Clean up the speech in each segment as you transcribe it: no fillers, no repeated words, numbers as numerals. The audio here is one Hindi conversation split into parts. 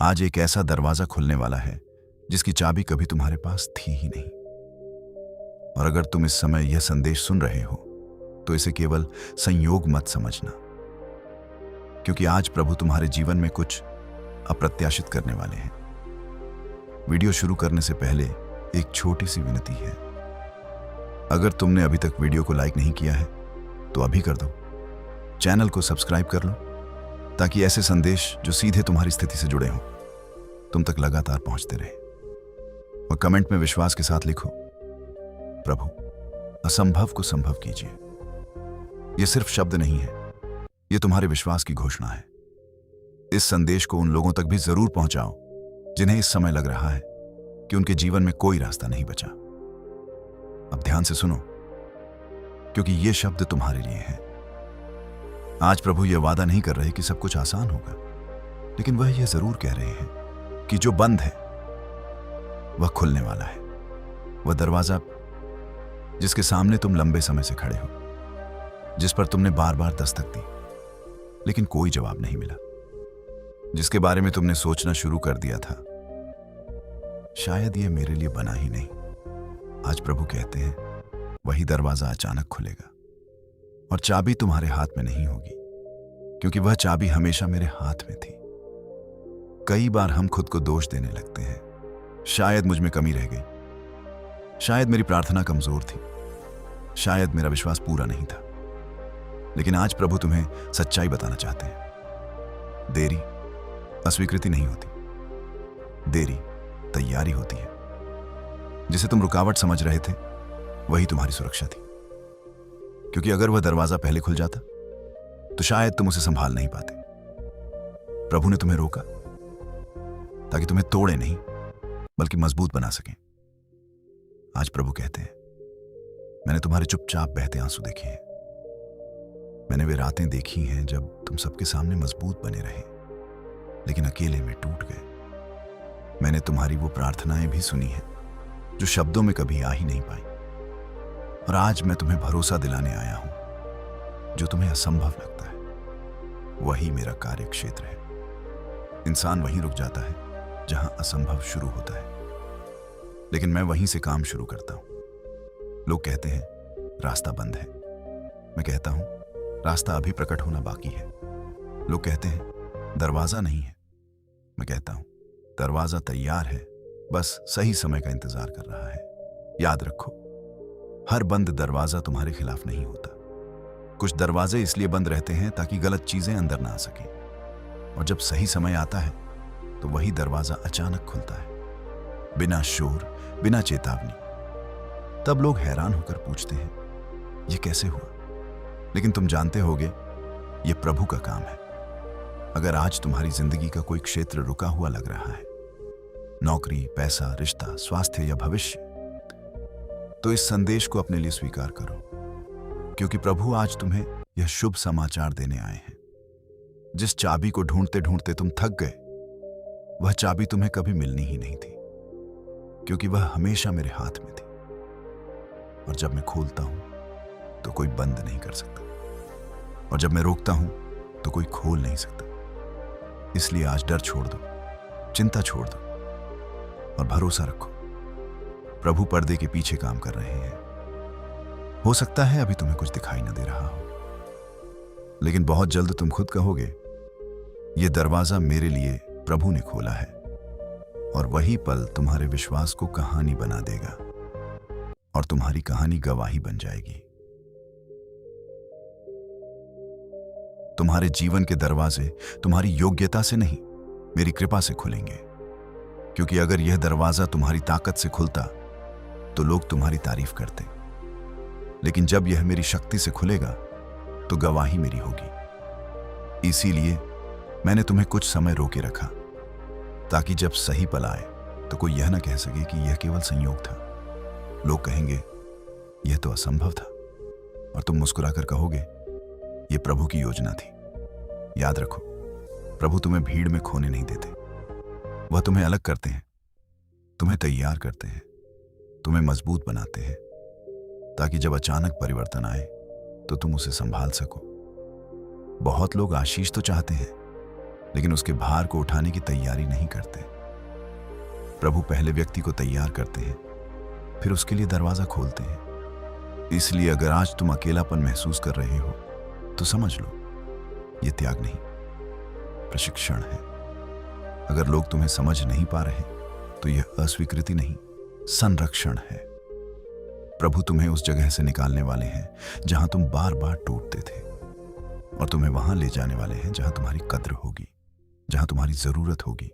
आज एक ऐसा दरवाजा खुलने वाला है जिसकी चाबी कभी तुम्हारे पास थी ही नहीं। और अगर तुम इस समय यह संदेश सुन रहे हो तो इसे केवल संयोग मत समझना, क्योंकि आज प्रभु तुम्हारे जीवन में कुछ अप्रत्याशित करने वाले हैं। वीडियो शुरू करने से पहले एक छोटी सी विनती है। अगर तुमने अभी तक वीडियो को लाइक नहीं किया है तो अभी कर दो। चैनल को सब्सक्राइब कर लो ताकि ऐसे संदेश जो सीधे तुम्हारी स्थिति से जुड़े हों तुम तक लगातार पहुंचते रहे। और कमेंट में विश्वास के साथ लिखो, प्रभु असंभव को संभव कीजिए। यह सिर्फ शब्द नहीं है, यह तुम्हारे विश्वास की घोषणा है। इस संदेश को उन लोगों तक भी जरूर पहुंचाओ जिन्हें इस समय लग रहा है कि उनके जीवन में कोई रास्ता नहीं बचा। अब ध्यान से सुनो, क्योंकि ये शब्द तुम्हारे लिए हैं। आज प्रभु यह वादा नहीं कर रहे कि सब कुछ आसान होगा, लेकिन वह यह जरूर कह रहे हैं कि जो बंद है वह खुलने वाला है। वह दरवाजा जिसके सामने तुम लंबे समय से खड़े हो, जिस पर तुमने बार बार दस्तक दी लेकिन कोई जवाब नहीं मिला, जिसके बारे में तुमने सोचना शुरू कर दिया था शायद यह मेरे लिए बना ही नहीं। आज प्रभु कहते हैं वही दरवाजा अचानक खुलेगा और चाबी तुम्हारे हाथ में नहीं होगी, क्योंकि वह चाबी हमेशा मेरे हाथ में थी। कई बार हम खुद को दोष देने लगते हैं, शायद मुझ में कमी रह गई, शायद मेरी प्रार्थना कमजोर थी, शायद मेरा विश्वास पूरा नहीं था। लेकिन आज प्रभु तुम्हें सच्चाई बताना चाहते हैं। देरी अस्वीकृति नहीं होती, देरी तैयारी होती है। जिसे तुम रुकावट समझ रहे थे वही तुम्हारी सुरक्षा थी, क्योंकि अगर वह दरवाजा पहले खुल जाता तो शायद तुम उसे संभाल नहीं पाते। प्रभु ने तुम्हें रोका ताकि तुम्हें तोड़े नहीं बल्कि मजबूत बना सकें। आज प्रभु कहते हैं मैंने तुम्हारे चुपचाप बहते आंसू देखे हैं। मैंने वे रातें देखी हैं जब तुम सबके सामने मजबूत बने रहे लेकिन अकेले में टूट गए। मैंने तुम्हारी वो प्रार्थनाएं भी सुनी हैं जो शब्दों में कभी आ ही नहीं पाई। और आज मैं तुम्हें भरोसा दिलाने आया हूं, जो तुम्हें असंभव लगता है वही मेरा कार्य क्षेत्र है। इंसान वहीं रुक जाता है जहां असंभव शुरू होता है, लेकिन मैं वहीं से काम शुरू करता हूं। लोग कहते हैं रास्ता बंद है, मैं कहता हूं रास्ता अभी प्रकट होना बाकी है। लोग कहते हैं दरवाजा नहीं है, मैं कहता हूं दरवाजा तैयार है, बस सही समय का इंतजार कर रहा है। याद रखो, हर बंद दरवाजा तुम्हारे खिलाफ नहीं होता। कुछ दरवाजे इसलिए बंद रहते हैं ताकि गलत चीजें अंदर ना आ सकें, और जब सही समय आता है तो वही दरवाजा अचानक खुलता है, बिना शोर, बिना चेतावनी। तब लोग हैरान होकर पूछते हैं यह कैसे हुआ, लेकिन तुम जानते होगे यह प्रभु का काम है। अगर आज तुम्हारी जिंदगी का कोई क्षेत्र रुका हुआ लग रहा है, नौकरी, पैसा, रिश्ता, स्वास्थ्य या भविष्य, तो इस संदेश को अपने लिए स्वीकार करो, क्योंकि प्रभु आज तुम्हें यह शुभ समाचार देने आए हैं। जिस चाबी को ढूंढते ढूंढते तुम थक गए, वह चाबी तुम्हें कभी मिलनी ही नहीं थी, क्योंकि वह हमेशा मेरे हाथ में थी। और जब मैं खोलता हूं तो कोई बंद नहीं कर सकता, और जब मैं रोकता हूं तो कोई खोल नहीं सकता। इसलिए आज डर छोड़ दो, चिंता छोड़ दो और भरोसा रखो। प्रभु पर्दे के पीछे काम कर रहे हैं। हो सकता है अभी तुम्हें कुछ दिखाई न दे रहा हो, लेकिन बहुत जल्द तुम खुद कहोगे यह दरवाजा मेरे लिए प्रभु ने खोला है। और वही पल तुम्हारे विश्वास को कहानी बना देगा और तुम्हारी कहानी गवाही बन जाएगी। तुम्हारे जीवन के दरवाजे तुम्हारी योग्यता से नहीं, मेरी कृपा से खुलेंगे। क्योंकि अगर यह दरवाजा तुम्हारी ताकत से खुलता तो लोग तुम्हारी तारीफ करते, लेकिन जब यह मेरी शक्ति से खुलेगा तो गवाही मेरी होगी। इसीलिए मैंने तुम्हें कुछ समय रोके रखा, ताकि जब सही पल आए तो कोई यह ना कह सके कि यह केवल संयोग था। लोग कहेंगे यह तो असंभव था, और तुम मुस्कुराकर कहोगे यह प्रभु की योजना थी। याद रखो, प्रभु तुम्हें भीड़ में खोने नहीं देते। वह तुम्हें अलग करते हैं, तुम्हें तैयार करते हैं, तुम्हें मजबूत बनाते हैं, ताकि जब अचानक परिवर्तन आए तो तुम उसे संभाल सको। बहुत लोग आशीष तो चाहते हैं, लेकिन उसके भार को उठाने की तैयारी नहीं करते। प्रभु पहले व्यक्ति को तैयार करते हैं, फिर उसके लिए दरवाजा खोलते हैं। इसलिए अगर आज तुम अकेलापन महसूस कर रहे हो तो समझ लो, यह त्याग नहीं, प्रशिक्षण है। अगर लोग तुम्हें समझ नहीं पा रहे तो यह अस्वीकृति नहीं, संरक्षण है। प्रभु तुम्हें उस जगह से निकालने वाले हैं जहां तुम बार बार टूटते थे, और तुम्हें वहां ले जाने वाले हैं जहां तुम्हारी कद्र होगी, जहां तुम्हारी जरूरत होगी,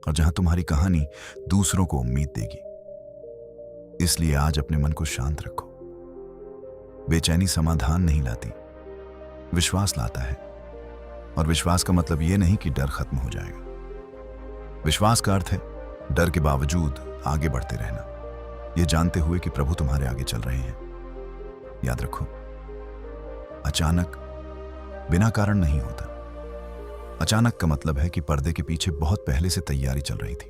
और जहां तुम्हारी कहानी दूसरों को उम्मीद देगी। इसलिए आज अपने मन को शांत रखो। बेचैनी समाधान नहीं लाती, विश्वास लाता है। और विश्वास का मतलब यह नहीं कि डर खत्म हो जाएगा। विश्वास का अर्थ है डर के बावजूद आगे बढ़ते रहना, यह जानते हुए कि प्रभु तुम्हारे आगे चल रहे हैं। याद रखो, अचानक बिना कारण नहीं होता। अचानक का मतलब है कि पर्दे के पीछे बहुत पहले से तैयारी चल रही थी।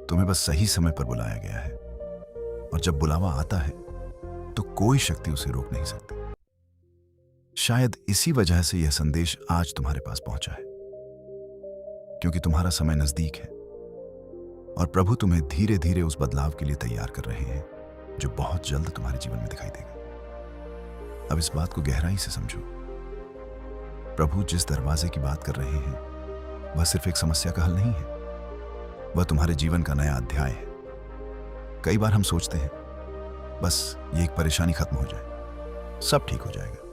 तुम्हें बस सही समय पर बुलाया गया है, और जब बुलावा आता है तो कोई शक्ति उसे रोक नहीं सकती। शायद इसी वजह से यह संदेश आज तुम्हारे पास पहुंचा है, क्योंकि तुम्हारा समय नजदीक है और प्रभु तुम्हें धीरे धीरे उस बदलाव के लिए तैयार कर रहे हैं जो बहुत जल्द तुम्हारे जीवन में दिखाई देगा। अब इस बात को गहराई से समझो। प्रभु जिस दरवाजे की बात कर रहे हैं वह सिर्फ एक समस्या का हल नहीं है, वह तुम्हारे जीवन का नया अध्याय है। कई बार हम सोचते हैं बस ये एक परेशानी खत्म हो जाए, सब ठीक हो जाएगा।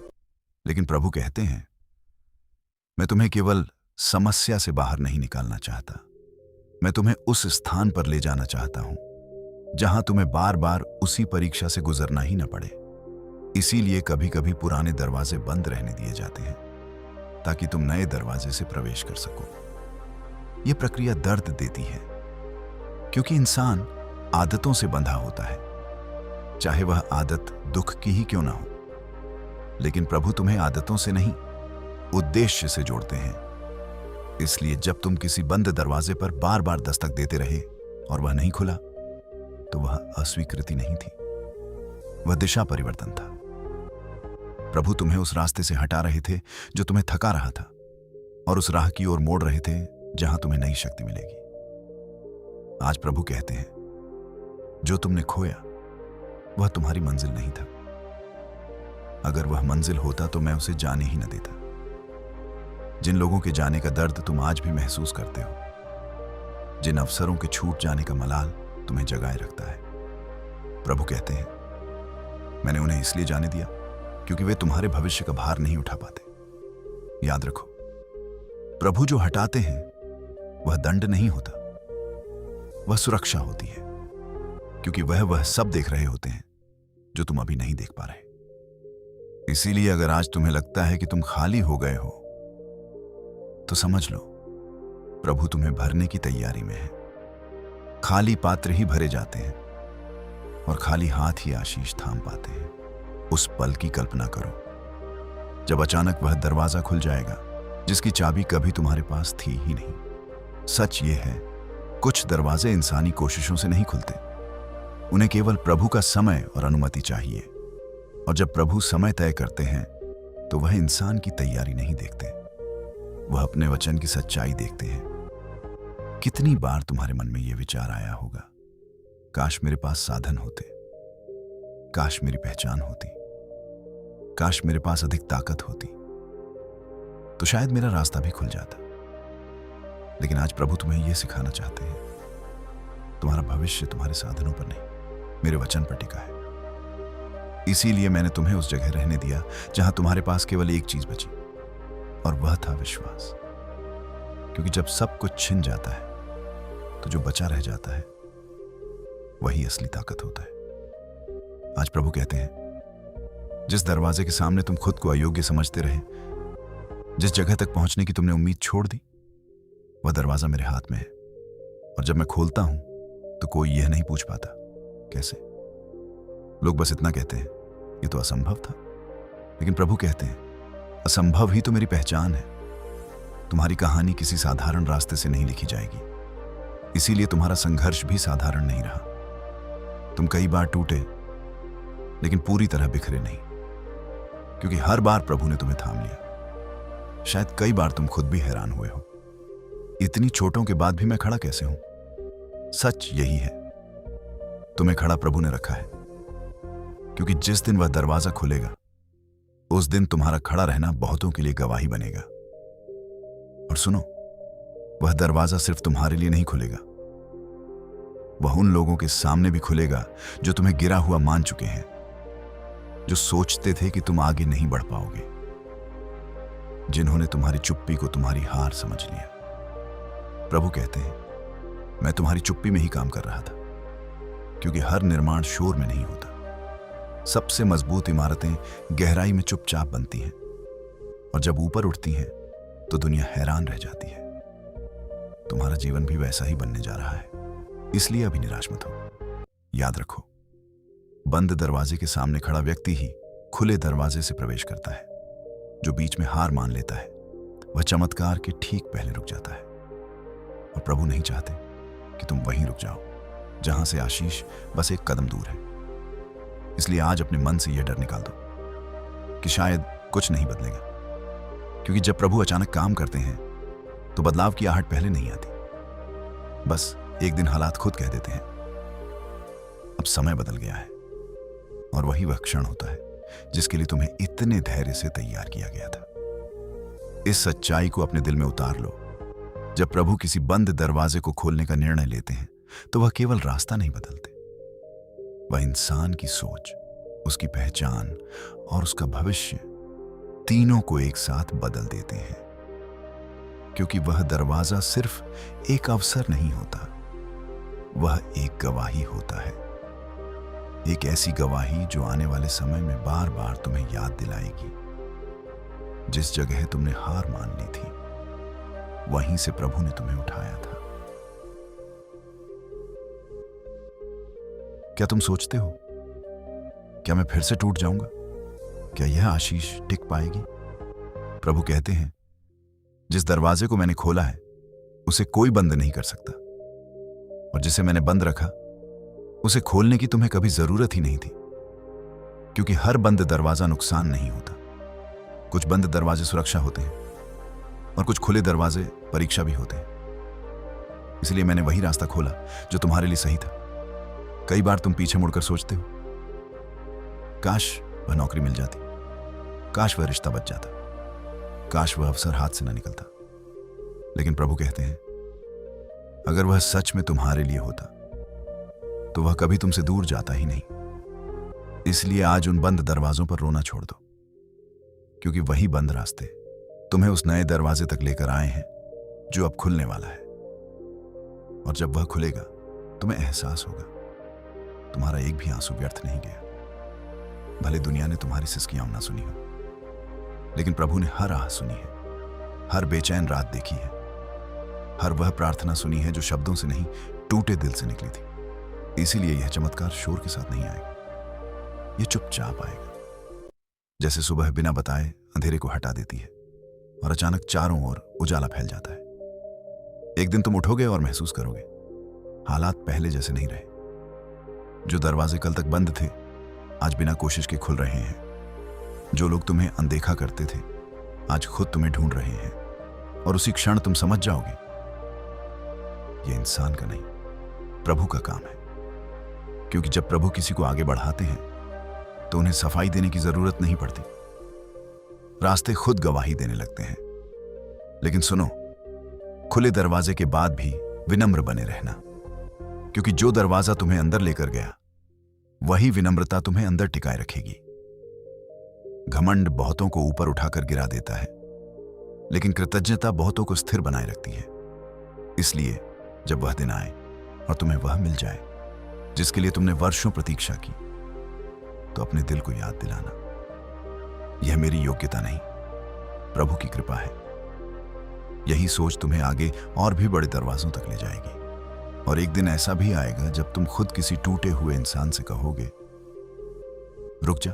लेकिन प्रभु कहते हैं, मैं तुम्हें केवल समस्या से बाहर नहीं निकालना चाहता, मैं तुम्हें उस स्थान पर ले जाना चाहता हूं जहां तुम्हें बार बार उसी परीक्षा से गुजरना ही न पड़े। इसीलिए कभी कभी पुराने दरवाजे बंद रहने दिए जाते हैं ताकि तुम नए दरवाजे से प्रवेश कर सको। यह प्रक्रिया दर्द देती है, क्योंकि इंसान आदतों से बंधा होता है, चाहे वह आदत दुख की ही क्यों ना हो। लेकिन प्रभु तुम्हें आदतों से नहीं, उद्देश्य से जोड़ते हैं। इसलिए जब तुम किसी बंद दरवाजे पर बार बार दस्तक देते रहे और वह नहीं खुला, तो वह अस्वीकृति नहीं थी, वह दिशा परिवर्तन था। प्रभु तुम्हें उस रास्ते से हटा रहे थे जो तुम्हें थका रहा था, और उस राह की ओर मोड़ रहे थे जहां तुम्हें नई शक्ति मिलेगी। आज प्रभु कहते हैं, जो तुमने खोया वह तुम्हारी मंजिल नहीं था। अगर वह मंजिल होता तो मैं उसे जाने ही न देता। जिन लोगों के जाने का दर्द तुम आज भी महसूस करते हो, जिन अवसरों के छूट जाने का मलाल तुम्हें जगाए रखता है, प्रभु कहते हैं, मैंने उन्हें इसलिए जाने दिया क्योंकि वे तुम्हारे भविष्य का भार नहीं उठा पाते। याद रखो, प्रभु जो हटाते हैं वह दंड नहीं होता, वह सुरक्षा होती है, क्योंकि वह सब देख रहे होते हैं जो तुम अभी नहीं देख पा रहे। इसीलिए अगर आज तुम्हें लगता है कि तुम खाली हो गए हो, तो समझ लो, प्रभु तुम्हें भरने की तैयारी में है। खाली पात्र ही भरे जाते हैं, और खाली हाथ ही आशीष थाम पाते हैं। उस पल की कल्पना करो जब अचानक वह दरवाजा खुल जाएगा जिसकी चाबी कभी तुम्हारे पास थी ही नहीं। सच ये है, कुछ दरवाजे इंसानी कोशिशों से नहीं खुलते, उन्हें केवल प्रभु का समय और अनुमति चाहिए। और जब प्रभु समय तय करते हैं तो वह इंसान की तैयारी नहीं देखते, वह अपने वचन की सच्चाई देखते हैं। कितनी बार तुम्हारे मन में यह विचार आया होगा, काश मेरे पास साधन होते, काश मेरी पहचान होती, काश मेरे पास अधिक ताकत होती, तो शायद मेरा रास्ता भी खुल जाता। लेकिन आज प्रभु तुम्हें यह सिखाना चाहते हैं, तुम्हारा भविष्य तुम्हारे साधनों पर नहीं, मेरे वचन पर टिका है। इसीलिए मैंने तुम्हें उस जगह रहने दिया जहां तुम्हारे पास केवल एक चीज बची, और वह था विश्वास। क्योंकि जब सब कुछ छिन जाता है तो जो बचा रह जाता है वही असली ताकत होता है। आज प्रभु कहते हैं, जिस दरवाजे के सामने तुम खुद को अयोग्य समझते रहे, जिस जगह तक पहुंचने की तुमने उम्मीद छोड़ दी, वह दरवाजा मेरे हाथ में है। और जब मैं खोलता हूं तो कोई यह नहीं पूछ पाता कैसे। लोग बस इतना कहते हैं, ये तो असंभव था। लेकिन प्रभु कहते हैं, असंभव ही तो मेरी पहचान है। तुम्हारी कहानी किसी साधारण रास्ते से नहीं लिखी जाएगी, इसीलिए तुम्हारा संघर्ष भी साधारण नहीं रहा। तुम कई बार टूटे, लेकिन पूरी तरह बिखरे नहीं, क्योंकि हर बार प्रभु ने तुम्हें थाम लिया। शायद कई बार तुम खुद भी हैरान हुए हो, इतनी चोटों के बाद भी मैं खड़ा कैसे हूं। सच यही है, तुम्हें खड़ा प्रभु ने रखा है, क्योंकि जिस दिन वह दरवाजा खुलेगा उस दिन तुम्हारा खड़ा रहना बहुतों के लिए गवाही बनेगा। और सुनो, वह दरवाजा सिर्फ तुम्हारे लिए नहीं खुलेगा, वह उन लोगों के सामने भी खुलेगा जो तुम्हें गिरा हुआ मान चुके हैं, जो सोचते थे कि तुम आगे नहीं बढ़ पाओगे, जिन्होंने तुम्हारी चुप्पी को तुम्हारी हार समझ लिया। प्रभु कहते हैं, मैं तुम्हारी चुप्पी में ही काम कर रहा था, क्योंकि हर निर्माण शोर में नहीं होता। सबसे मजबूत इमारतें गहराई में चुपचाप बनती हैं, और जब ऊपर उठती हैं तो दुनिया हैरान रह जाती है। तुम्हारा जीवन भी वैसा ही बनने जा रहा है, इसलिए अभी निराश मत हो। याद रखो, बंद दरवाजे के सामने खड़ा व्यक्ति ही खुले दरवाजे से प्रवेश करता है। जो बीच में हार मान लेता है वह चमत्कार के ठीक पहले रुक जाता है। और प्रभु नहीं चाहते कि तुम वहीं रुक जाओ जहां से आशीष बस एक कदम दूर है। इसलिए आज अपने मन से यह डर निकाल दो कि शायद कुछ नहीं बदलेगा, क्योंकि जब प्रभु अचानक काम करते हैं तो बदलाव की आहट पहले नहीं आती। बस एक दिन हालात खुद कह देते हैं, अब समय बदल गया है। और वही वह क्षण होता है जिसके लिए तुम्हें इतने धैर्य से तैयार किया गया था। इस सच्चाई को अपने दिल में उतार लो, जब प्रभु किसी बंद दरवाजे को खोलने का निर्णय लेते हैं तो वह केवल रास्ता नहीं बदलते, वह इंसान की सोच, उसकी पहचान और उसका भविष्य तीनों को एक साथ बदल देते हैं। क्योंकि वह दरवाजा सिर्फ एक अवसर नहीं होता, वह एक गवाही होता है। एक ऐसी गवाही जो आने वाले समय में बार बार तुम्हें याद दिलाएगी, जिस जगह तुमने हार मान ली थी वहीं से प्रभु ने तुम्हें उठाया था। क्या तुम सोचते हो, क्या मैं फिर से टूट जाऊंगा? क्या यह आशीष टिक पाएगी? प्रभु कहते हैं, जिस दरवाजे को मैंने खोला है उसे कोई बंद नहीं कर सकता, और जिसे मैंने बंद रखा उसे खोलने की तुम्हें कभी जरूरत ही नहीं थी। क्योंकि हर बंद दरवाजा नुकसान नहीं होता। कुछ बंद दरवाजे सुरक्षा होते हैं और कुछ खुले दरवाजे परीक्षा भी होते हैं। इसलिए मैंने वही रास्ता खोला जो तुम्हारे लिए सही था। कई बार तुम पीछे मुड़कर सोचते हो, काश वह नौकरी मिल जाती, काश वह रिश्ता बच जाता, काश वह अवसर हाथ से न निकलता। लेकिन प्रभु कहते हैं, अगर वह सच में तुम्हारे लिए होता तो वह कभी तुमसे दूर जाता ही नहीं। इसलिए आज उन बंद दरवाजों पर रोना छोड़ दो, क्योंकि वही बंद रास्ते तुम्हें उस नए दरवाजे तक लेकर आए हैं जो अब खुलने वाला है। और जब वह खुलेगा तुम्हें एहसास होगा तुम्हारा एक भी आंसू व्यर्थ नहीं गया। भले दुनिया ने तुम्हारी सिसकियां ना सुनी हो, लेकिन प्रभु ने हर आह सुनी है, हर बेचैन रात देखी है, हर वह प्रार्थना सुनी है जो शब्दों से नहीं टूटे दिल से निकली थी। इसीलिए यह चमत्कार शोर के साथ नहीं आएगा, यह चुपचाप आएगा। जैसे सुबह बिना बताए अंधेरे को हटा देती है और अचानक चारों ओर उजाला फैल जाता है। एक दिन तुम उठोगे और महसूस करोगे हालात पहले जैसे नहीं रहे। जो दरवाजे कल तक बंद थे आज बिना कोशिश के खुल रहे हैं। जो लोग तुम्हें अनदेखा करते थे आज खुद तुम्हें ढूंढ रहे हैं। और उसी क्षण तुम समझ जाओगे यह इंसान का नहीं, प्रभु का काम है। क्योंकि जब प्रभु किसी को आगे बढ़ाते हैं तो उन्हें सफाई देने की जरूरत नहीं पड़ती, रास्ते खुद गवाही देने लगते हैं। लेकिन सुनो, खुले दरवाजे के बाद भी विनम्र बने रहना, क्योंकि जो दरवाजा तुम्हें अंदर लेकर गया वही विनम्रता तुम्हें अंदर टिकाए रखेगी। घमंड बहुतों को ऊपर उठाकर गिरा देता है, लेकिन कृतज्ञता बहुतों को स्थिर बनाए रखती है। इसलिए जब वह दिन आए और तुम्हें वह मिल जाए जिसके लिए तुमने वर्षों प्रतीक्षा की, तो अपने दिल को याद दिलाना, यह मेरी योग्यता नहीं, प्रभु की कृपा है। यही सोच तुम्हें आगे और भी बड़े दरवाजों तक ले जाएगी। और एक दिन ऐसा भी आएगा जब तुम खुद किसी टूटे हुए इंसान से कहोगे, रुक जा,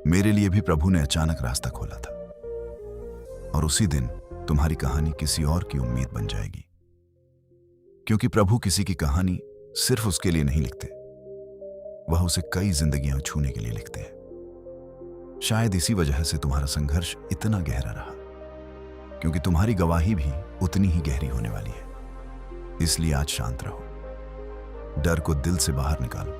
मेरे लिए भी प्रभु ने अचानक रास्ता खोला था। और उसी दिन तुम्हारी कहानी किसी और की उम्मीद बन जाएगी। क्योंकि प्रभु किसी की कहानी सिर्फ उसके लिए नहीं लिखते, वह उसे कई जिंदगियां छूने के लिए लिखते हैं। शायद इसी वजह से तुम्हारा संघर्ष इतना गहरा रहा, क्योंकि तुम्हारी गवाही भी उतनी ही गहरी होने वाली है। इसलिए आज शांत रहो, डर को दिल से बाहर निकालो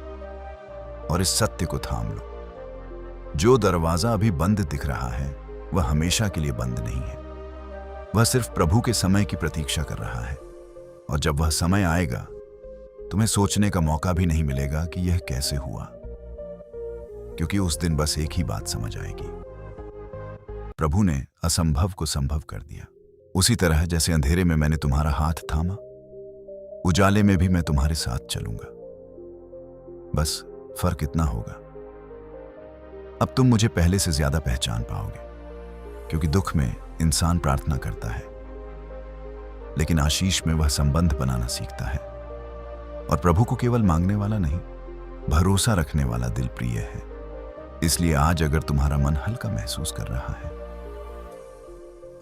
और इस सत्य को थाम लो। जो दरवाजा अभी बंद दिख रहा है वह हमेशा के लिए बंद नहीं है। वह सिर्फ प्रभु के समय की प्रतीक्षा कर रहा है, और जब वह समय आएगा तुम्हें सोचने का मौका भी नहीं मिलेगा कि यह कैसे हुआ, क्योंकि उस दिन बस एक ही बात समझ आएगी। प्रभु ने असंभव को संभव कर दिया। उसी तरह जैसे अंधेरे में मैंने तुम्हारा हाथ थामा, उजाले में भी मैं तुम्हारे साथ चलूंगा। बस फर्क इतना होगा, अब तुम मुझे पहले से ज्यादा पहचान पाओगे, क्योंकि दुख में इंसान प्रार्थना करता है, लेकिन आशीष में वह संबंध बनाना सीखता है। और प्रभु को केवल मांगने वाला नहीं, भरोसा रखने वाला दिल प्रिय है। इसलिए आज अगर तुम्हारा मन हल्का महसूस कर रहा है,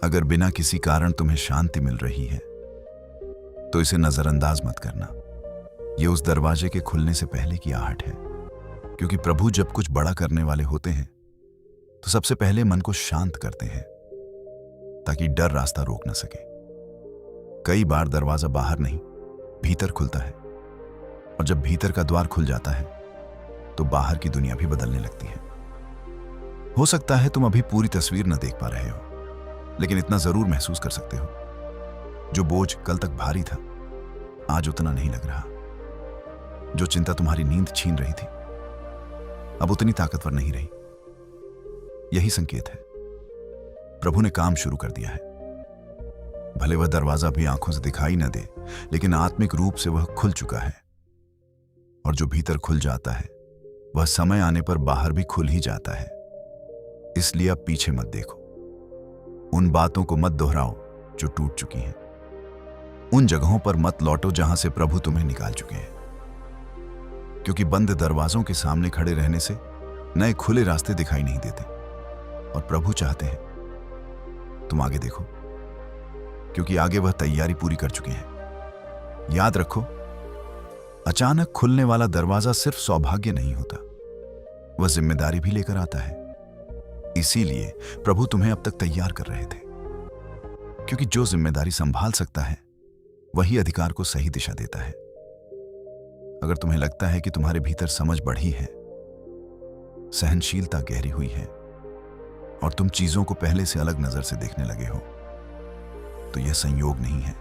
अगर बिना किसी कारण तुम्हें शांति मिल रही है, तो इसे नजरअंदाज मत करना। यह उस दरवाजे के खुलने से पहले की आहट है, क्योंकि प्रभु जब कुछ बड़ा करने वाले होते हैं तो सबसे पहले मन को शांत करते हैं, ताकि डर रास्ता रोक न सके। कई बार दरवाजा बाहर नहीं, भीतर खुलता है, और जब भीतर का द्वार खुल जाता है तो बाहर की दुनिया भी बदलने लगती है। हो सकता है तुम अभी पूरी तस्वीर न देख पा रहे हो, लेकिन इतना जरूर महसूस कर सकते हो, जो बोझ कल तक भारी था आज उतना नहीं लग रहा। जो चिंता तुम्हारी नींद छीन रही थी अब उतनी ताकतवर नहीं रही। यही संकेत है, प्रभु ने काम शुरू कर दिया है। भले वह दरवाजा भी आंखों से दिखाई न दे, लेकिन आत्मिक रूप से वह खुल चुका है। और जो भीतर खुल जाता है वह समय आने पर बाहर भी खुल ही जाता है। इसलिए अब पीछे मत देखो, उन बातों को मत दोहराओ जो टूट चुकी हैं, उन जगहों पर मत लौटो जहां से प्रभु तुम्हें निकाल चुके हैं, क्योंकि बंद दरवाजों के सामने खड़े रहने से नए खुले रास्ते दिखाई नहीं देते। और प्रभु चाहते हैं तुम आगे देखो, क्योंकि आगे वह तैयारी पूरी कर चुके हैं। याद रखो, अचानक खुलने वाला दरवाजा सिर्फ सौभाग्य नहीं होता, वह जिम्मेदारी भी लेकर आता है। इसीलिए प्रभु तुम्हें अब तक तैयार कर रहे थे, क्योंकि जो जिम्मेदारी संभाल सकता है वही अधिकार को सही दिशा देता है। अगर तुम्हें लगता है कि तुम्हारे भीतर समझ बढ़ी है, सहनशीलता गहरी हुई है, और तुम चीजों को पहले से अलग नजर से देखने लगे हो, तो यह संयोग नहीं है,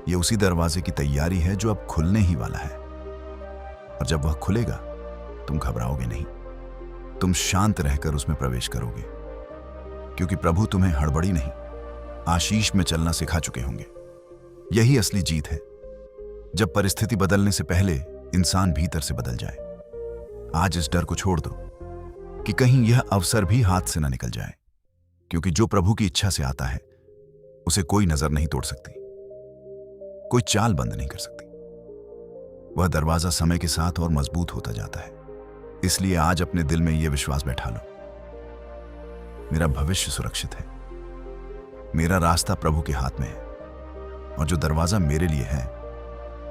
यह उसी दरवाजे की तैयारी है जो अब खुलने ही वाला है। और जब वह खुलेगा तुम घबराओगे नहीं, तुम शांत रहकर उसमें प्रवेश करोगे, क्योंकि प्रभु तुम्हें हड़बड़ी नहीं, आशीष में चलना सिखा चुके होंगे। यही असली जीत है, जब परिस्थिति बदलने से पहले इंसान भीतर से बदल जाए। आज इस डर को छोड़ दो कि कहीं यह अवसर भी हाथ से न निकल जाए, क्योंकि जो प्रभु की इच्छा से आता है उसे कोई नजर नहीं तोड़ सकती, कोई चाल बंद नहीं कर सकती। वह दरवाजा समय के साथ और मजबूत होता जाता है। इसलिए आज अपने दिल में यह विश्वास बैठा लो, मेरा भविष्य सुरक्षित है, मेरा रास्ता प्रभु के हाथ में है, और जो दरवाजा मेरे लिए है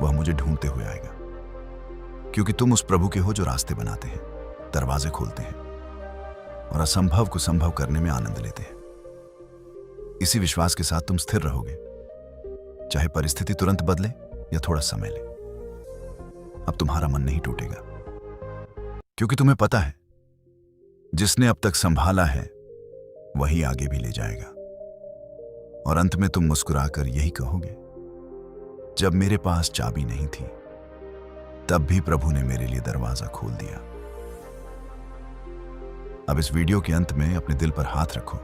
वह मुझे ढूंढते हुए आएगा, क्योंकि तुम उस प्रभु के हो जो रास्ते बनाते हैं, दरवाजे खोलते हैं और असंभव को संभव करने में आनंद लेते हैं। इसी विश्वास के साथ तुम स्थिर रहोगे, चाहे परिस्थिति तुरंत बदले या थोड़ा समय ले। अब तुम्हारा मन नहीं टूटेगा, क्योंकि तुम्हें पता है जिसने अब तक संभाला है वही आगे भी ले जाएगा। और अंत में तुम मुस्कुराकर यही कहोगे, जब मेरे पास चाबी नहीं थी तब भी प्रभु ने मेरे लिए दरवाजा खोल दिया। अब इस वीडियो के अंत में अपने दिल पर हाथ रखो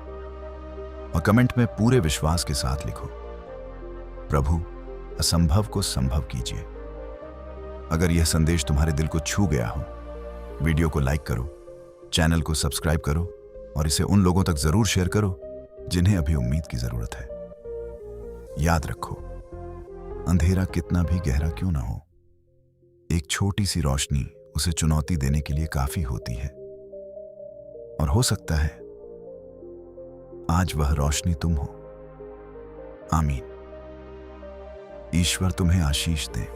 और कमेंट में पूरे विश्वास के साथ लिखो, प्रभु असंभव को संभव कीजिए। अगर यह संदेश तुम्हारे दिल को छू गया हो, वीडियो को लाइक करो, चैनल को सब्सक्राइब करो और इसे उन लोगों तक जरूर शेयर करो जिन्हें अभी उम्मीद की जरूरत है। याद रखो, अंधेरा कितना भी गहरा क्यों ना हो, एक छोटी सी रोशनी उसे चुनौती देने के लिए काफी होती है। और हो सकता है आज वह रोशनी तुम हो। आमीन। ईश्वर तुम्हें आशीष दे।